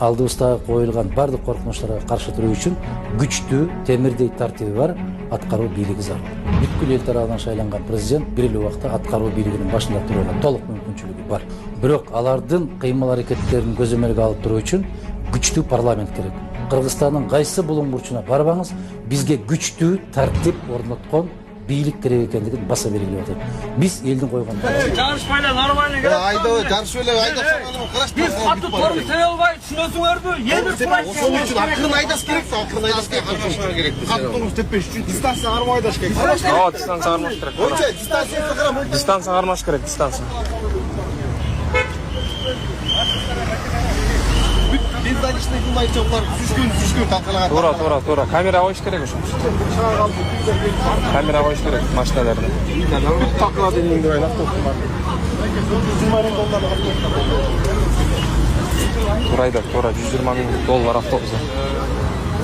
алдыбызда коюлган бардык коркунучтарга каршы туруу үчүн күчтүү, темирдей тартиби бар аткаруу бийлиги зарыл. Бүткүл эл тарабынан шайланган президент бир эле убакта аткаруу бийлигинин башында турууга толук мүмкүнчүлүгү бар. Бирок алардын кыймыл-аракеттерин көзөмөлгө алып туруу үчүн күчтүү парламент керек. Кыргызстандын кайсы булуң бурчуна барбаңыз, бизге күчтүү тартип орноткон бийлик керек экендигин баса белгилеп атат. Биз элдин койгон. Жарышпайлар нормально керек. Айда жарышпайлар айда караш. Биз аты торун тыя албай, түшүнөсүңөрбү? Эми Ошол үчүн акырын айдаш керек, акырын айдаш керек. Каттыңыз тепеш үчүн дистанция кармай айдаш керек. Ооба, дистанция кармаш керек. Ойча, дистанцияны карама. Дистанция кармаш керек, дистанция. Бензаличный кылмайча улар сүзгөн талкалаган. Туура. Камера коюш керек ошо. Камера коюш керек машиналарда. Такла денең деп автобустун бар. Туура, 120 миң доллар автобуса.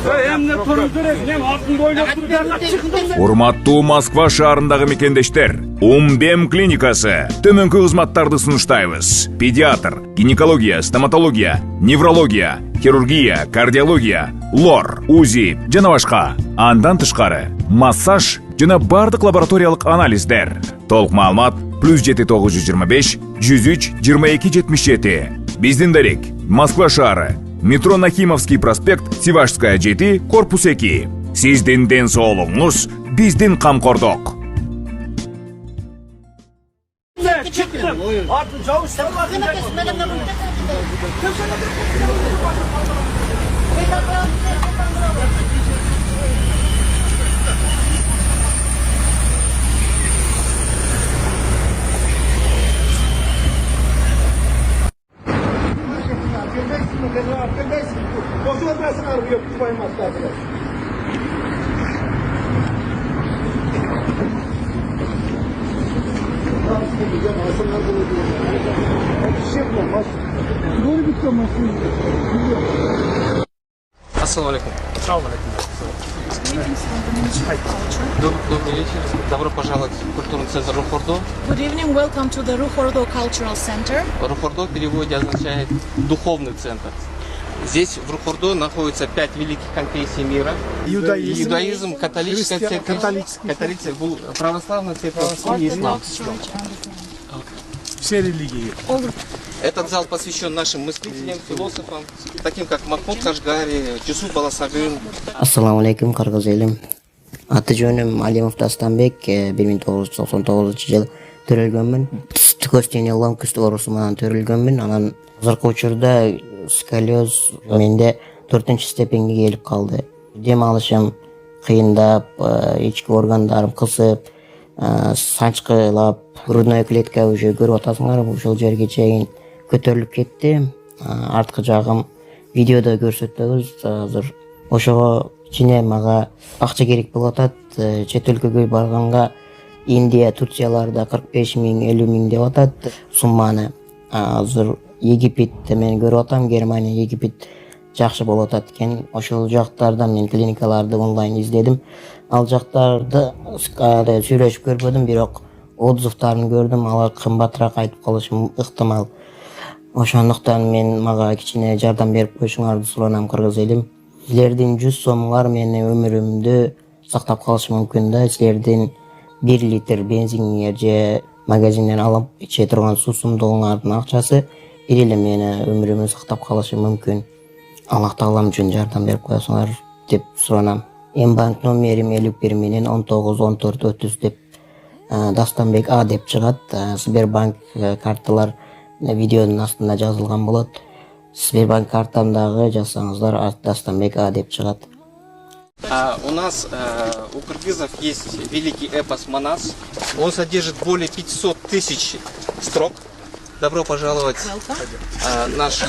эмне турун керек, эми алтын бойлоп турган. Урматтуу Москва шаарындагы мекендештер, Умбем клиникасы төмөнкү кызматтарды сунуштайбыз. Педиатр, гинекология, стоматология, неврология, хирургия, кардиология, лор, УЗИ жана башка. Андан тышкары массаж жана бардык лабораториялык анализдер. Толук маалымат +7 925 103 22 77. Биздин дарек Москва шаары, метро Нахимовский проспект, Севашская 7, корпус 2. Сиздин ден соолугуңуз биздин камкордук. Çıktım. Artık çavuş sen bakın. Ассаламу алейкум. Добрый вечер. Добро пожаловать в культурный центр Рухордо. Good evening, welcome to the Ruhordo Cultural Center. Рухордо в переводе означает «духовный центр». Здесь в Рухордо находится 5 великих конфессий мира. Иудаизм, католическая церковь, католическая, православная церковь и ислам. Все религии. Этот зал посвящен нашим мыслителям, философам, таким как Махмуд Кашгари, Жусуф Баласагын. Ассаламу алейкум, кыргыз элим. Аты жөнүм Алимов Дастанбек, 1999 жыл төрөлгөнмүн. Тükөстен ломкуст оорусу менен төрөлгөнмүн. Анан азыркы учурда сколиоз менде 4-степенге келип калды. Дем алышым кыйындап, ички органдарым кысып, санчкылап, грудной клетка уже көрүп атасыңар, ушул жерге чейин көтөрүлүп кетти. Арткы жагым видеодо көрсөтөбүз. Азыр ошого ичине мага акча керек болуп атат. Чет өлкөгө барганга Индия, Турцияларда 45 миң, 50 миң деп атат сумманы. Азыр Египет мен көрүп атам, Германия, Египет жакшы болуп атат экен. Ошол жактарда мен клиникаларды онлайн издедим. Ал жактарды сүйлөшүп көрбөдүм, бирок отзывдарын көрдүм. Алар кымбатыраак айтып калышы ыктымал. Ошондуктан мага кичине жардам берип коюшуңарды суранам, кыргыз элим. Силердин 100 сомуңар менин өмүрүмдү сактап калышы мүмкүн да. Силердин 1 литр бензиниңер же магазинден алып иче турган суу сумдугуңардын акчасы бир эле мени өмүрүмдү сактап калышы мүмкүн. Аллах таалам үчүн жардам берип коесуңар деп суранам. Банк номерим 51 менен 191430 деп Дастанбек А деп чыгат. Сбербанк карталар видеонун астында жазылган болот. Сбербанк картамдагы жазсаңыздар Дастанбек А деп чыгат. У нас, у кыргызов есть великий эпос «Манас». Он содержит более 500 тысяч строк. Добро пожаловать в наш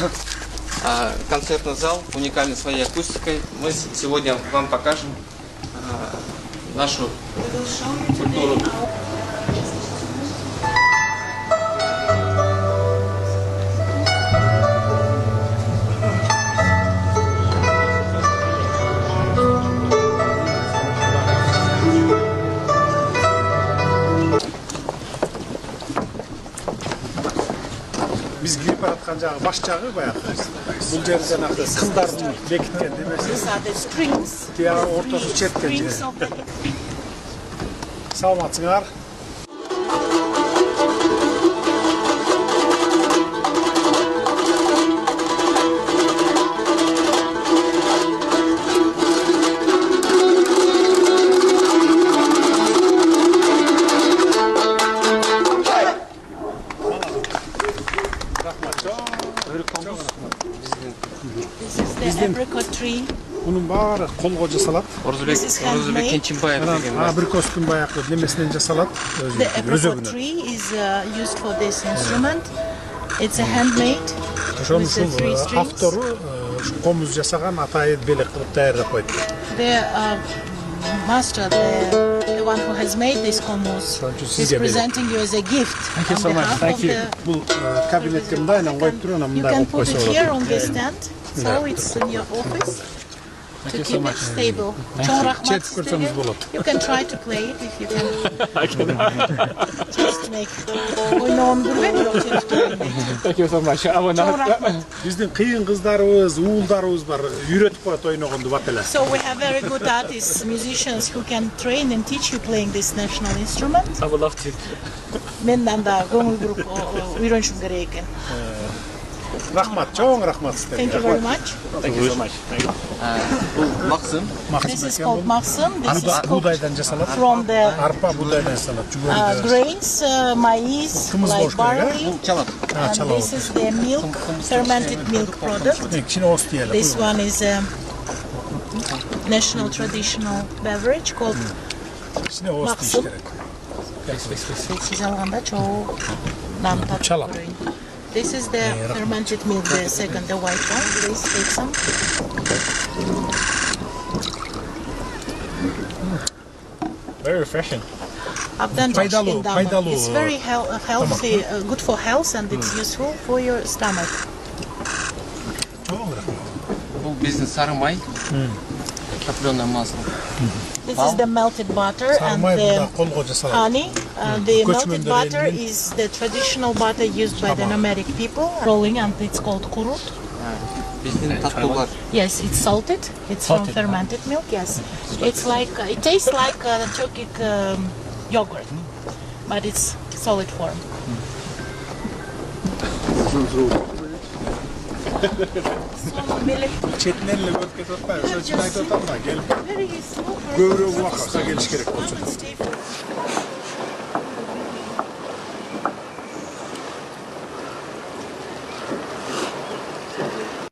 концертный зал, уникальный своей акустикой. Мы сегодня вам покажем нашу культуру. Biz girip жатқан жағы баш жағы баягы. Бул жер жанагы кыздардын бекиткен немеси. These are the strings. Тияга ортосу четкен жер. Strings of the Саламатсыңар. This is the apricot tree. Bunun баары колго жасалат. This is handmade. Кенчимбаев деген. Абрикостун баягы немесинен жасалат. The apricot tree is used for this instrument. It's a handmade with the three strings. Автору комуз жасаган атайын белек кылып даярдап койду. The master, the one who has made this komus, is presenting you as a gift. Thank you so much. Thank you. Бул кабинетке мындайынан коюп туруп анан You мындай can коюп put койсо it болот. here on this stand, so it's in your office to keep it stable. Чоң рахмат Четип көрсөңүз сизге. болот. You can try to play it if you can. Just make. Ойноон көрбөйм, бирок четип көрбөйм. Thank you so much. Чоң рахмат. Биздин кыйын кыздарыбыз, уулдарыбыз бар, үйрөтүп коет ойногонду бат эле. So we have very good artists, musicians who can train and teach you playing this national instrument. I would love to. Мен анда көңүл буруп үйрөнүшүм керек экен. Рахмат, чоң рахмат сизге. Thank you very much. Thank you so much. Бул максым. This is called maksum. This is cooked Будайдан жасалат. from the Арпа будайдан жасалат. Жүгөрү. grains, maize, like barley. Чалат. And this is the milk, fermented milk product. Кичине ос диеле. This one is a national traditional beverage called Кичине ос дейиш maksum. керек. Siz alganda çoğu nam tatlı Çalap. görün. This is the fermented milk, the second, the white one. Please take some. Very refreshing. Abdan Faydalı, taşkın damı. faydalı. It's very healthy, good for health, and it's useful for your stomach. Чоң рахмат. Бул биздин сары май. Топлёное масло. This is the melted butter and Сармай the буда колго жасалат. honey. The melted Göçmenler butter elinin- is the traditional butter used by the nomadic people, rolling, and it's called kurut. Биздин татуулар. Yes, it's salted. It's from fermented milk. Yes, it's like it tastes like Turkic yogurt, but it's solid form. Çetin elle götket atmayın. Söz için ayet atanma. Gel. Very slow. Gövrü vakasa geliş gerek olsun. Stay for